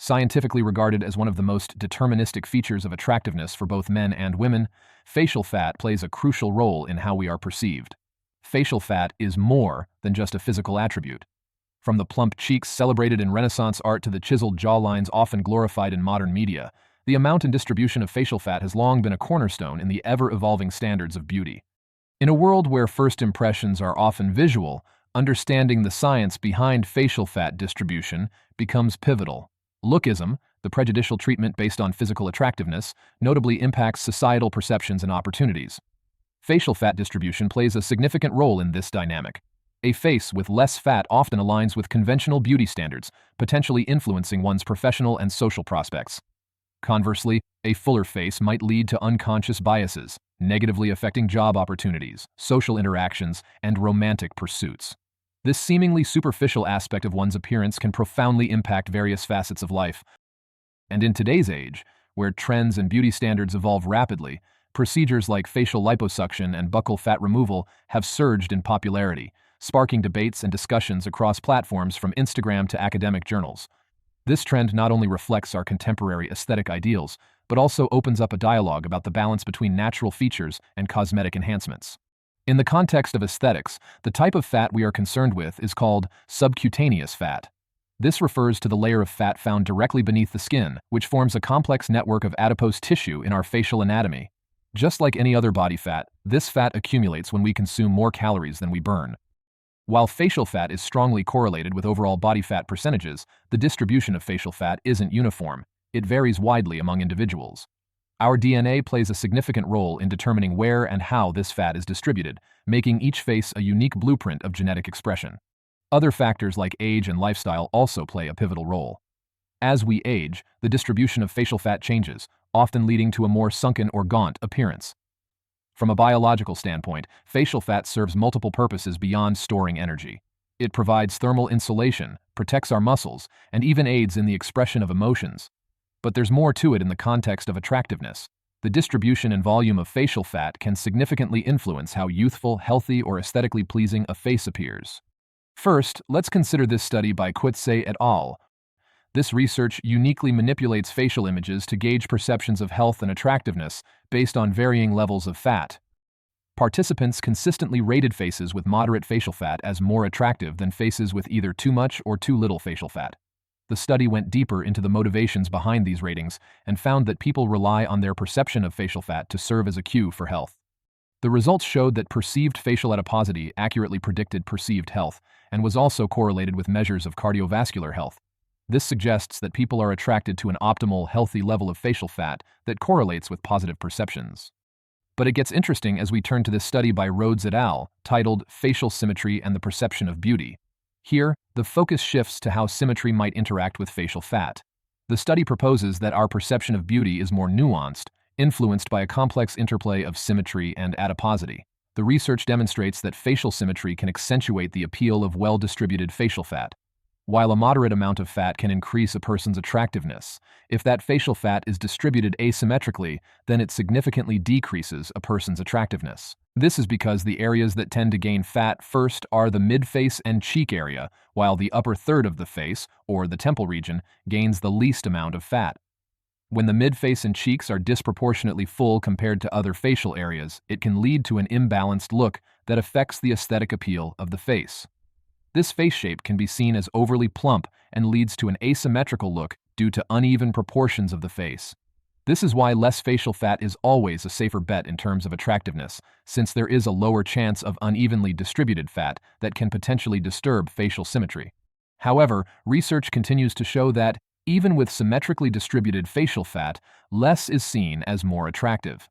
Scientifically regarded as one of the most deterministic features of attractiveness for both men and women, facial fat plays a crucial role in how we are perceived. Facial fat is more than just a physical attribute. From the plump cheeks celebrated in Renaissance art to the chiseled jawlines often glorified in modern media, the amount and distribution of facial fat has long been a cornerstone in the ever-evolving standards of beauty. In a world where first impressions are often visual, understanding the science behind facial fat distribution becomes pivotal. Lookism, the prejudicial treatment based on physical attractiveness, notably impacts societal perceptions and opportunities. Facial fat distribution plays a significant role in this dynamic. A face with less fat often aligns with conventional beauty standards, potentially influencing one's professional and social prospects. Conversely, a fuller face might lead to unconscious biases, negatively affecting job opportunities, social interactions, and romantic pursuits. This seemingly superficial aspect of one's appearance can profoundly impact various facets of life. And in today's age, where trends and beauty standards evolve rapidly, procedures like facial liposuction and buccal fat removal have surged in popularity, sparking debates and discussions across platforms from Instagram to academic journals. This trend not only reflects our contemporary aesthetic ideals, but also opens up a dialogue about the balance between natural features and cosmetic enhancements. In the context of aesthetics, the type of fat we are concerned with is called subcutaneous fat. This refers to the layer of fat found directly beneath the skin, which forms a complex network of adipose tissue in our facial anatomy. Just like any other body fat, this fat accumulates when we consume more calories than we burn. While facial fat is strongly correlated with overall body fat percentages, the distribution of facial fat isn't uniform. It varies widely among individuals. Our DNA plays a significant role in determining where and how this fat is distributed, making each face a unique blueprint of genetic expression. Other factors like age and lifestyle also play a pivotal role. As we age, the distribution of facial fat changes, often leading to a more sunken or gaunt appearance. From a biological standpoint, facial fat serves multiple purposes beyond storing energy. It provides thermal insulation, protects our muscles, and even aids in the expression of emotions. But there's more to it in the context of attractiveness. The distribution and volume of facial fat can significantly influence how youthful, healthy, or aesthetically pleasing a face appears. First, let's consider this study by Coetzee et al. This research uniquely manipulates facial images to gauge perceptions of health and attractiveness based on varying levels of fat. Participants consistently rated faces with moderate facial fat as more attractive than faces with either too much or too little facial fat. The study went deeper into the motivations behind these ratings and found that people rely on their perception of facial fat to serve as a cue for health. The results showed that perceived facial adiposity accurately predicted perceived health and was also correlated with measures of cardiovascular health. This suggests that people are attracted to an optimal, healthy level of facial fat that correlates with positive perceptions. But it gets interesting as we turn to this study by Rhodes et al., titled Facial Symmetry and the Perception of Beauty. Here, the focus shifts to how symmetry might interact with facial fat. The study proposes that our perception of beauty is more nuanced, influenced by a complex interplay of symmetry and adiposity. The research demonstrates that facial symmetry can accentuate the appeal of well-distributed facial fat. While a moderate amount of fat can increase a person's attractiveness, if that facial fat is distributed asymmetrically, then it significantly decreases a person's attractiveness. This is because the areas that tend to gain fat first are the mid-face and cheek area, while the upper third of the face, or the temple region, gains the least amount of fat. When the mid-face and cheeks are disproportionately full compared to other facial areas, it can lead to an imbalanced look that affects the aesthetic appeal of the face. This face shape can be seen as overly plump and leads to an asymmetrical look due to uneven proportions of the face. This is why less facial fat is always a safer bet in terms of attractiveness, since there is a lower chance of unevenly distributed fat that can potentially disturb facial symmetry. However, research continues to show that, even with symmetrically distributed facial fat, less is seen as more attractive.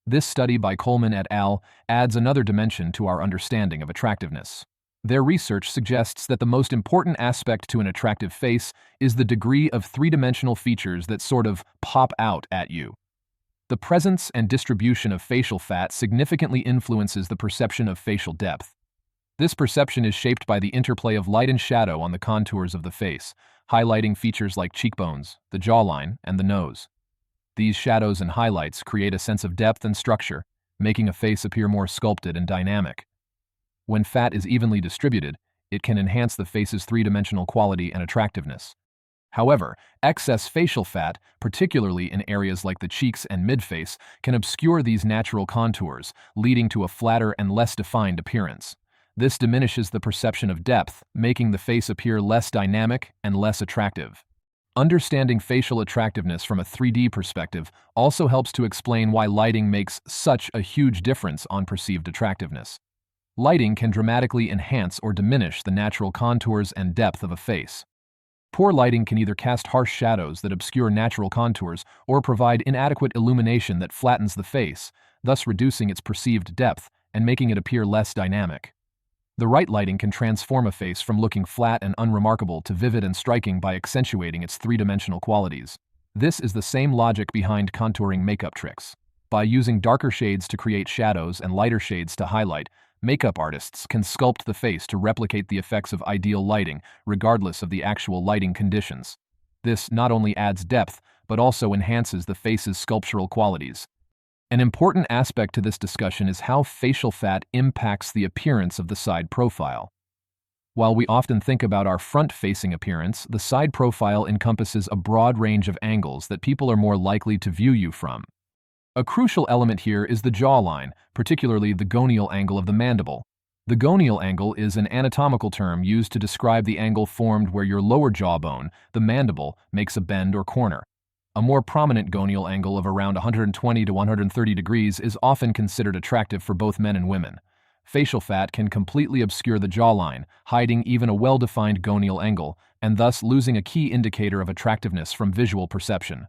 This study by Coleman et al. Adds another dimension to our understanding of attractiveness. Their research suggests that the most important aspect to an attractive face is the degree of three-dimensional features that sort of pop out at you. The presence and distribution of facial fat significantly influences the perception of facial depth. This perception is shaped by the interplay of light and shadow on the contours of the face, highlighting features like cheekbones, the jawline, and the nose. These shadows and highlights create a sense of depth and structure, making a face appear more sculpted and dynamic. When fat is evenly distributed, it can enhance the face's three-dimensional quality and attractiveness. However, excess facial fat, particularly in areas like the cheeks and midface, can obscure these natural contours, leading to a flatter and less defined appearance. This diminishes the perception of depth, making the face appear less dynamic and less attractive. Understanding facial attractiveness from a 3D perspective also helps to explain why lighting makes such a huge difference on perceived attractiveness. Lighting can dramatically enhance or diminish the natural contours and depth of a face. Poor lighting can either cast harsh shadows that obscure natural contours or provide inadequate illumination that flattens the face, thus reducing its perceived depth and making it appear less dynamic. The right lighting can transform a face from looking flat and unremarkable to vivid and striking by accentuating its three-dimensional qualities. This is the same logic behind contouring makeup tricks. By using darker shades to create shadows and lighter shades to highlight, makeup artists can sculpt the face to replicate the effects of ideal lighting, regardless of the actual lighting conditions. This not only adds depth, but also enhances the face's sculptural qualities. An important aspect to this discussion is how facial fat impacts the appearance of the side profile. While we often think about our front-facing appearance, the side profile encompasses a broad range of angles that people are more likely to view you from. A crucial element here is the jawline, particularly the gonial angle of the mandible. The gonial angle is an anatomical term used to describe the angle formed where your lower jawbone, the mandible, makes a bend or corner. A more prominent gonial angle of around 120 to 130 degrees is often considered attractive for both men and women. Facial fat can completely obscure the jawline, hiding even a well-defined gonial angle, and thus losing a key indicator of attractiveness from visual perception.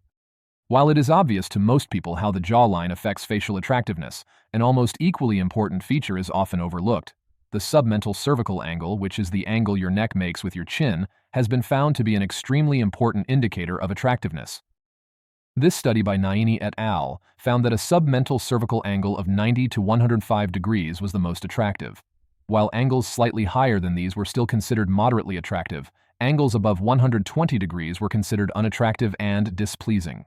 While it is obvious to most people how the jawline affects facial attractiveness, an almost equally important feature is often overlooked. The submental cervical angle, which is the angle your neck makes with your chin, has been found to be an extremely important indicator of attractiveness. This study by Naini et al. Found that a submental cervical angle of 90 to 105 degrees was the most attractive. While angles slightly higher than these were still considered moderately attractive, angles above 120 degrees were considered unattractive and displeasing.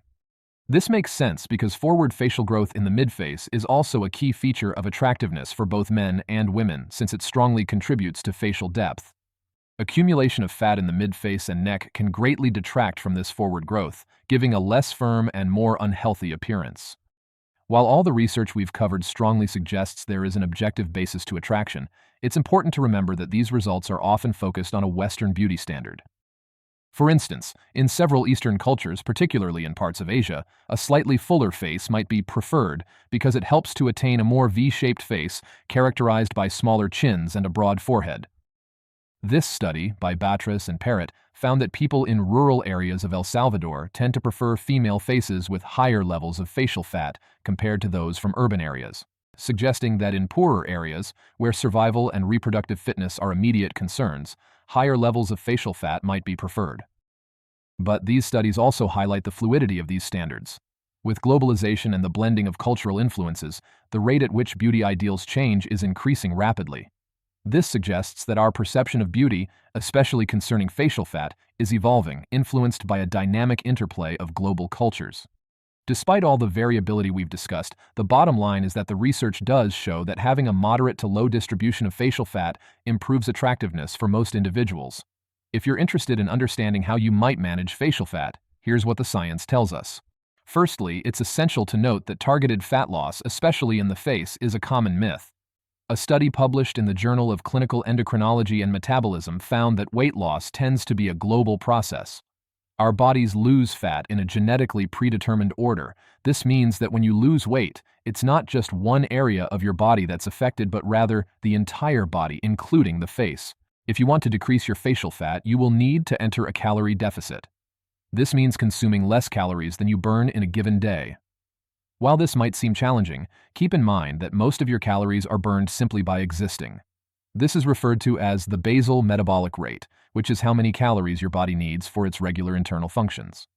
This makes sense because forward facial growth in the midface is also a key feature of attractiveness for both men and women, since it strongly contributes to facial depth. Accumulation of fat in the midface and neck can greatly detract from this forward growth, giving a less firm and more unhealthy appearance. While all the research we've covered strongly suggests there is an objective basis to attraction, it's important to remember that these results are often focused on a Western beauty standard. For instance, in several Eastern cultures, particularly in parts of Asia, a slightly fuller face might be preferred because it helps to attain a more V-shaped face characterized by smaller chins and a broad forehead. This study, by Batras and Parrott, found that people in rural areas of El Salvador tend to prefer female faces with higher levels of facial fat compared to those from urban areas, suggesting that in poorer areas, where survival and reproductive fitness are immediate concerns, higher levels of facial fat might be preferred. But these studies also highlight the fluidity of these standards. With globalization and the blending of cultural influences, the rate at which beauty ideals change is increasing rapidly. This suggests that our perception of beauty, especially concerning facial fat, is evolving, influenced by a dynamic interplay of global cultures. Despite all the variability we've discussed, the bottom line is that the research does show that having a moderate to low distribution of facial fat improves attractiveness for most individuals. If you're interested in understanding how you might manage facial fat, here's what the science tells us. Firstly, it's essential to note that targeted fat loss, especially in the face, is a common myth. A study published in the Journal of Clinical Endocrinology and Metabolism found that weight loss tends to be a global process. Our bodies lose fat in a genetically predetermined order. This means that when you lose weight, it's not just one area of your body that's affected, but rather the entire body, including the face. If you want to decrease your facial fat, you will need to enter a calorie deficit. This means consuming less calories than you burn in a given day. While this might seem challenging, keep in mind that most of your calories are burned simply by existing. This is referred to as the basal metabolic rate, which is how many calories your body needs for its regular internal functions.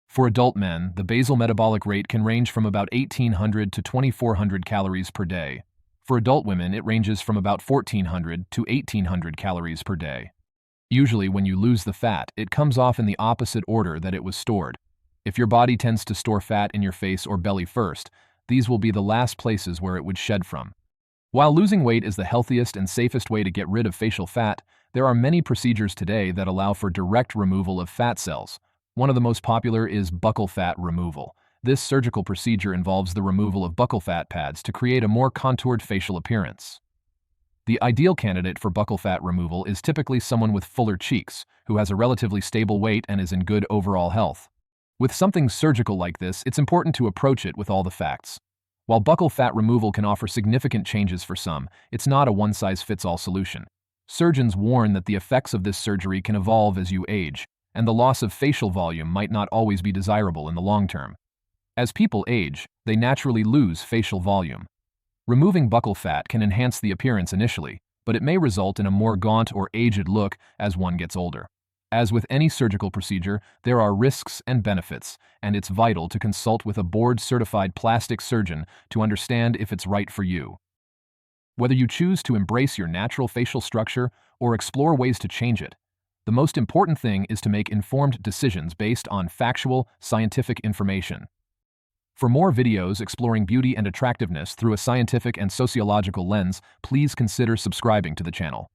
For adult men, the basal metabolic rate can range from about 1,800 to 2,400 calories per day. For adult women, it ranges from about 1,400 to 1,800 calories per day. Usually, when you lose the fat, it comes off in the opposite order that it was stored. If your body tends to store fat in your face or belly first, these will be the last places where it would shed from. While losing weight is the healthiest and safest way to get rid of facial fat, there are many procedures today that allow for direct removal of fat cells, One of the most popular is buccal fat removal. This surgical procedure involves the removal of buccal fat pads to create a more contoured facial appearance. The ideal candidate for buccal fat removal is typically someone with fuller cheeks, who has a relatively stable weight and is in good overall health. With something surgical like this, it's important to approach it with all the facts. While buccal fat removal can offer significant changes for some, it's not a one-size-fits-all solution. Surgeons warn that the effects of this surgery can evolve as you age, and the loss of facial volume might not always be desirable in the long term. As people age, they naturally lose facial volume. Removing buccal fat can enhance the appearance initially, but it may result in a more gaunt or aged look as one gets older. As with any surgical procedure, there are risks and benefits, and it's vital to consult with a board-certified plastic surgeon to understand if it's right for you. Whether you choose to embrace your natural facial structure or explore ways to change it, the most important thing is to make informed decisions based on factual, scientific information. For more videos exploring beauty and attractiveness through a scientific and sociological lens, please consider subscribing to the channel.